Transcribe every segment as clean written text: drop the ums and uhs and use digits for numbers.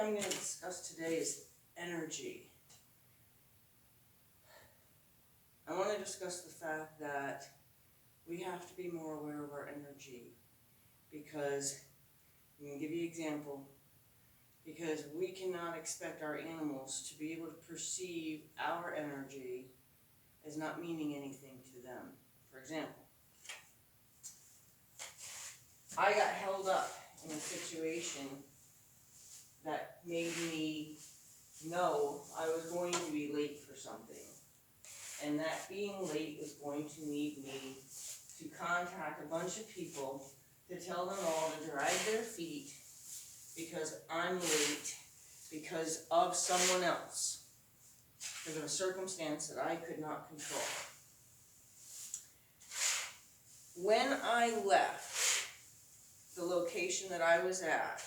I'm going to discuss today is energy. I want to discuss the fact that we have to be more aware of our energy, because I'm going to give you an example. Because we cannot expect our animals to be able to perceive our energy as not meaning anything to them. For example, I got held up in a situation that made me know I was going to be late for something. And that being late was going to need me to contact a bunch of people to tell them all to drag their feet because I'm late because of someone else, because of a circumstance that I could not control. When I left the location that I was at,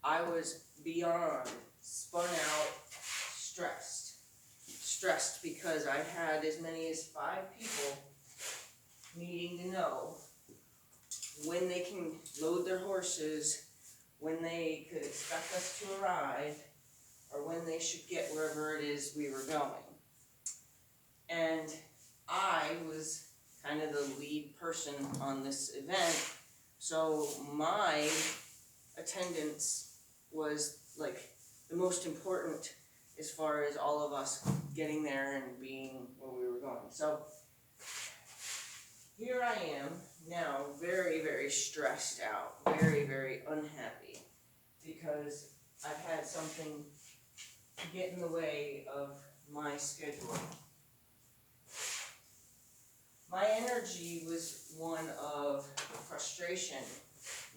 I was beyond spun out, stressed because I had as many as 5 people needing to know when they can load their horses, when they could expect us to arrive, or when they should get wherever it is we were going. And I was kind of the lead person on this event, so my attendance was like the most important as far as all of us getting there and being where we were going. So here I am now, very, very stressed out, very, very unhappy, because I've had something get in the way of my schedule. My energy was one of frustration,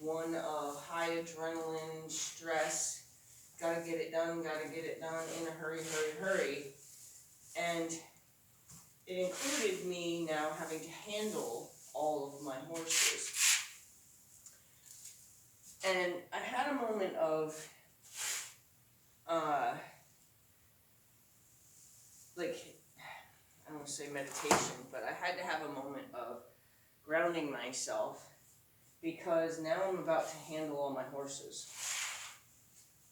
one of high adrenaline, stress, gotta get it done in a hurry. And it included me now having to handle all of my horses. And I had a moment of, I don't want to say meditation, but I had to have a moment of grounding myself, because now I'm about to handle all my horses.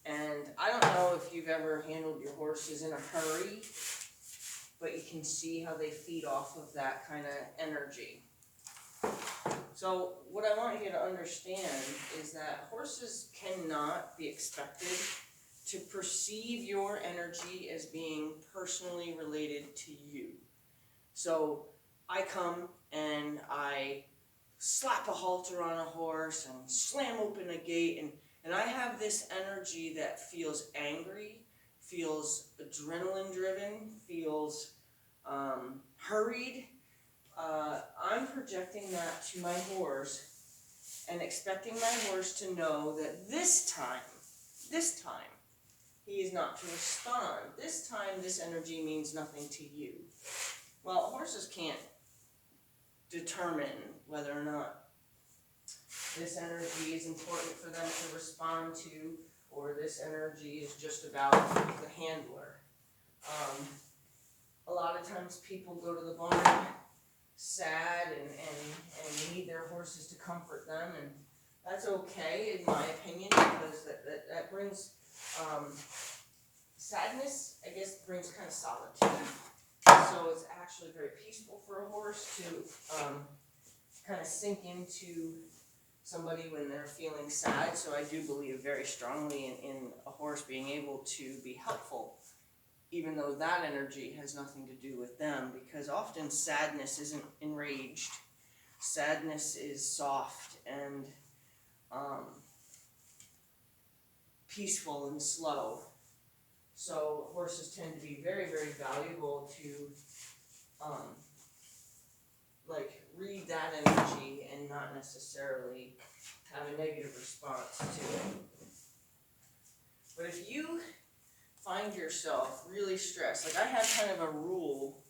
And I don't know if you've ever handled your horses in a hurry, but you can see how they feed off of that kind of energy. So what I want you to understand is that horses cannot be expected to perceive your energy as being personally related to you. So I come and I slap a halter on a horse and slam open a gate, and I have this energy that feels angry, feels adrenaline driven, feels hurried. I'm projecting that to my horse and expecting my horse to know that this time, he is not to respond. This time, this energy means nothing to you. Well, horses can't determine whether or not this energy is important for them to respond to, or this energy is just about the handler. A lot of times people go to the barn sad and need their horses to comfort them, and that's okay in my opinion, because that brings sadness, I guess, brings kind of solitude. So it's actually very peaceful for a horse to kind of sink into somebody when they're feeling sad. So I do believe very strongly in a horse being able to be helpful, even though that energy has nothing to do with them, because often sadness isn't enraged. Sadness is soft and peaceful and slow. So horses tend to be very, very valuable to read that energy and not necessarily have a negative response to it. But if you find yourself really stressed, like I have kind of a rule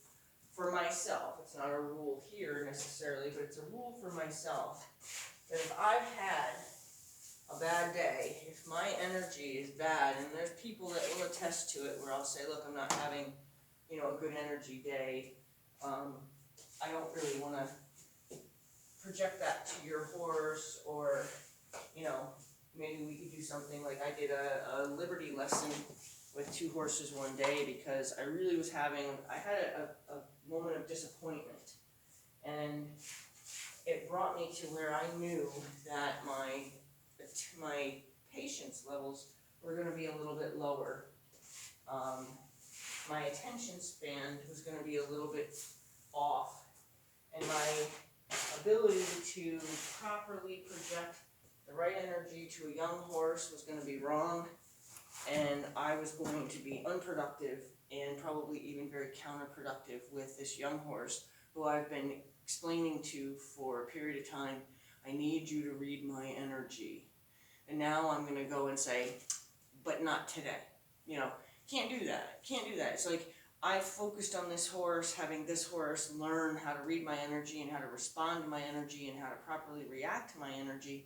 for myself. It's not a rule here necessarily, but it's a rule for myself that if I've had a bad day, if my energy is bad, and there's people that will attest to it, where I'll say, look, I'm not having, a good energy day. I don't really want to project that to your horse, or, maybe we could do something like I did a liberty lesson with 2 horses one day because I really was I had a moment of disappointment, and it brought me to where I knew that my patience levels were going to be a little bit lower. My attention span was going to be a little bit off, and my ability to properly project the right energy to a young horse was going to be wrong, and I was going to be unproductive and probably even very counterproductive with this young horse who I've been explaining to for a period of time. I need you to read my energy. And now I'm going to go and say, but not today. Can't do that. It's like I focused on this horse, having this horse learn how to read my energy and how to respond to my energy and how to properly react to my energy,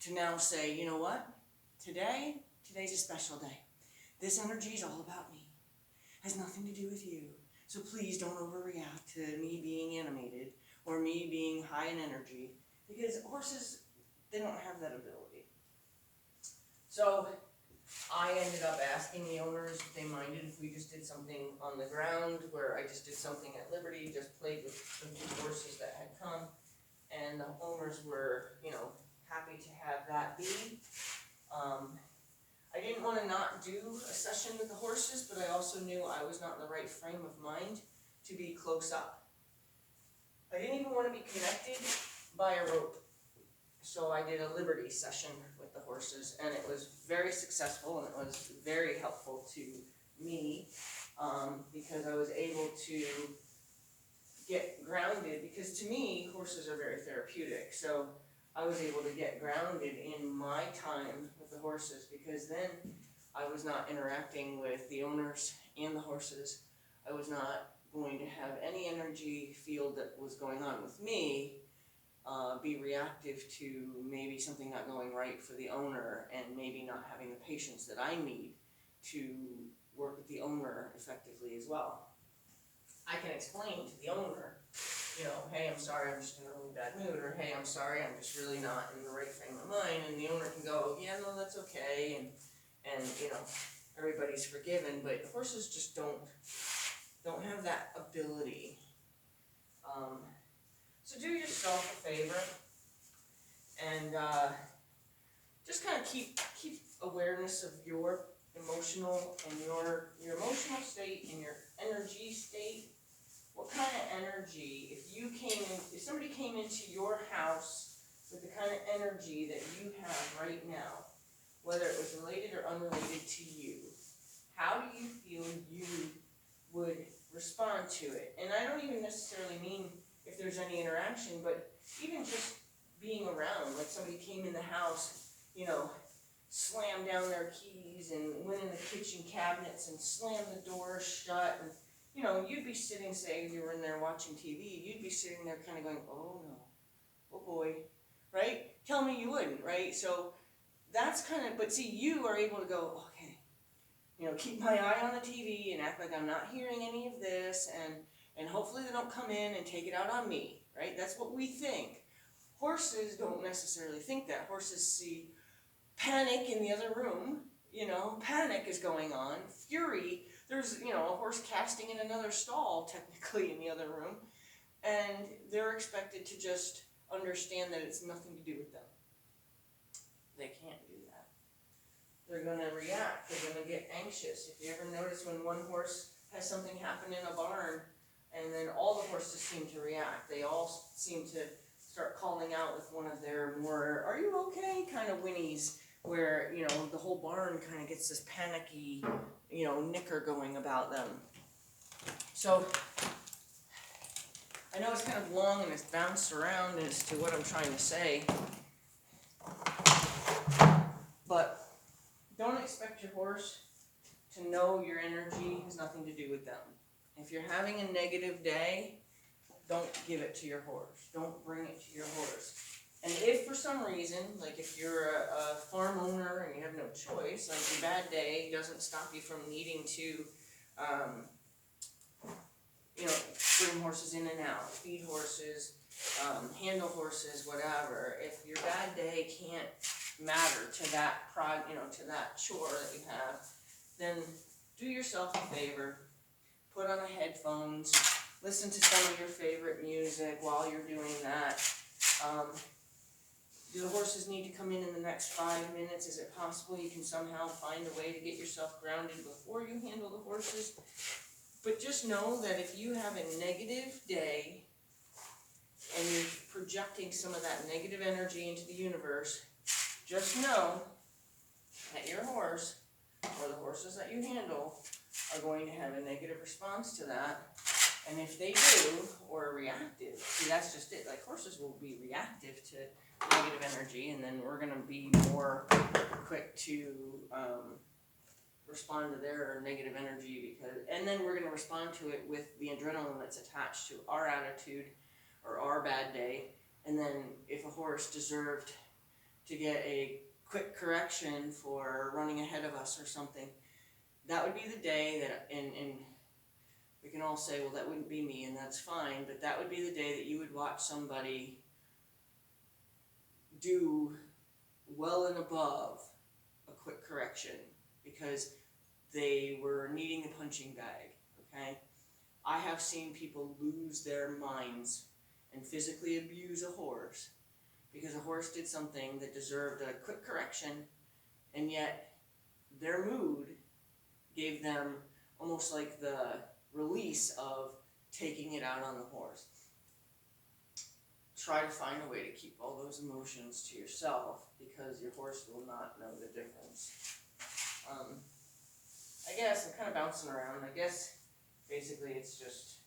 to now say, you know what? Today's a special day. This energy is all about me. It has nothing to do with you. So please don't overreact to me being animated or me being high in energy, because horses, they don't have that ability. So I ended up asking the owners if they minded if we just did something on the ground, where I just did something at liberty, just played with the 2 horses that had come, and the owners were, happy to have that be. I didn't want to not do a session with the horses, but I also knew I was not in the right frame of mind to be close up. I didn't even want to be connected by a rope. So I did a liberty session with the horses, and it was very successful, and it was very helpful to me, because I was able to get grounded, because to me, horses are very therapeutic. So I was able to get grounded in my time with the horses, because then I was not interacting with the owners and the horses. I was not going to have any energy field that was going on with me be reactive to maybe something not going right for the owner, and maybe not having the patience that I need to work with the owner effectively as well. I can explain to the owner, hey, I'm sorry, I'm just in a really bad mood, or hey, I'm sorry, I'm just really not in the right frame of mind, and the owner can go, yeah, no, that's okay, and everybody's forgiven. But horses just don't have that ability. So do yourself a favor and just kind of keep awareness of your emotional and your emotional state and your energy state. What kind of energy, if somebody came into your house with the kind of energy that you have right now, whether it was related or unrelated to you, how do you feel you would respond to it? And I don't even necessarily mean if there's any interaction, but even just being around, like somebody came in the house, slammed down their keys and went in the kitchen cabinets and slammed the door shut, and you'd be sitting, say you were in there watching TV, you'd be sitting there kind of going, oh no, oh boy, right? Tell me you wouldn't, right? So that's but see, you are able to go, okay, keep my eye on the TV and act like I'm not hearing any of this, and hopefully they don't come in and take it out on me, right? That's what we think. Horses don't necessarily think that. Horses see panic in the other room, panic is going on, fury. There's, a horse casting in another stall, technically, in the other room, and they're expected to just understand that it's nothing to do with them. They can't do that. They're going to react. They're going to get anxious. If you ever notice when one horse has something happen in a barn, and then all the horses seem to react, they all seem to start calling out with one of their more, are you okay, kind of whinnies, where, the whole barn kind of gets this panicky, nicker going about them. So, I know it's kind of long and it's bounced around as to what I'm trying to say, but don't expect your horse to know your energy has nothing to do with them. If you're having a negative day, don't give it to your horse. Don't bring it to your horse. And if for some reason, like if you're a farm owner and you have no choice, like your bad day doesn't stop you from needing to, bring horses in and out, feed horses, handle horses, whatever. If your bad day can't matter to that to that chore that you have, then do yourself a favor, put on the headphones, listen to some of your favorite music while you're doing that. Do the horses need to come in the next 5 minutes? Is it possible you can somehow find a way to get yourself grounded before you handle the horses? But just know that if you have a negative day and you're projecting some of that negative energy into the universe, just know that your horse, or the horses that you handle, are going to have a negative response to that. And if they do, or reactive, see, that's just it. Like, horses will be reactive to negative energy, and then we're going to be more quick to respond to their negative energy, and then we're going to respond to it with the adrenaline that's attached to our attitude or our bad day. And then if a horse deserved to get a quick correction for running ahead of us or something, that would be the day that, and we can all say, well, that wouldn't be me, and that's fine, but that would be the day that you would watch somebody do well and above a quick correction because they were needing a punching bag, okay? I have seen people lose their minds and physically abuse a horse because a horse did something that deserved a quick correction, and yet their mood gave them almost like the release of taking it out on the horse. Try to find a way to keep all those emotions to yourself because your horse will not know the difference. I guess I'm kind of bouncing around. I guess basically it's just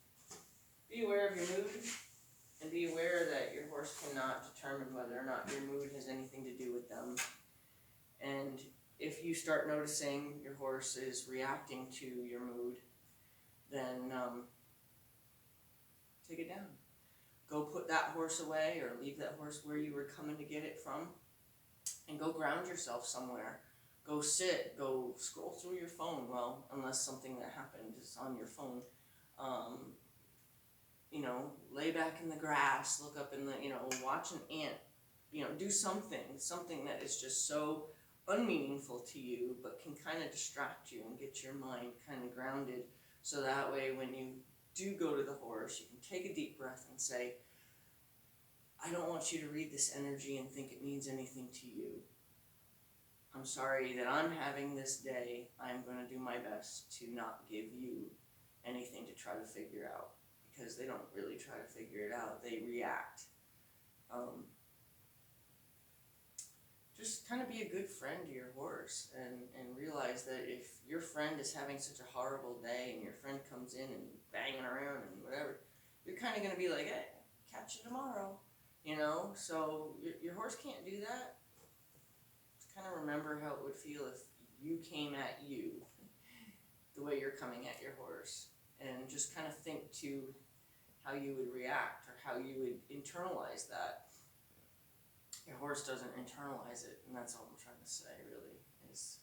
be aware of your mood and be aware that your horse cannot determine whether or not your mood has anything to do with them. And if you start noticing your horse is reacting to your mood, then take it down. Go put that horse away or leave that horse where you were coming to get it from and go ground yourself somewhere. Go sit, go scroll through your phone, well, unless something that happened is on your phone. Lay back in the grass, look up in the, watch an ant, do something that is just so unmeaningful to you but can kind of distract you and get your mind kind of grounded, so that way when you do go to the horse, you can take a deep breath and say, I don't want you to read this energy and think it means anything to you. I'm sorry that I'm having this day. I'm going to do my best to not give you anything to try to figure out, because they don't really try to figure it out. They react. Just kind of be a good friend to your horse and realize that if your friend is having such a horrible day and your friend comes in and banging around and whatever, you're kind of going to be like, hey, catch you tomorrow, So your horse can't do that. Just kind of remember how it would feel if you came at you the way you're coming at your horse, and just kind of think to how you would react or how you would internalize that. Your horse doesn't internalize it, and that's all I'm trying to say, really, is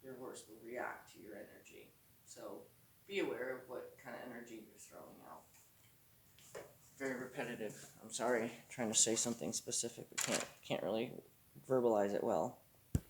your horse will react to your energy. So be aware of what kind of energy you're throwing out. Very repetitive. I'm sorry, trying to say something specific, but can't really verbalize it well.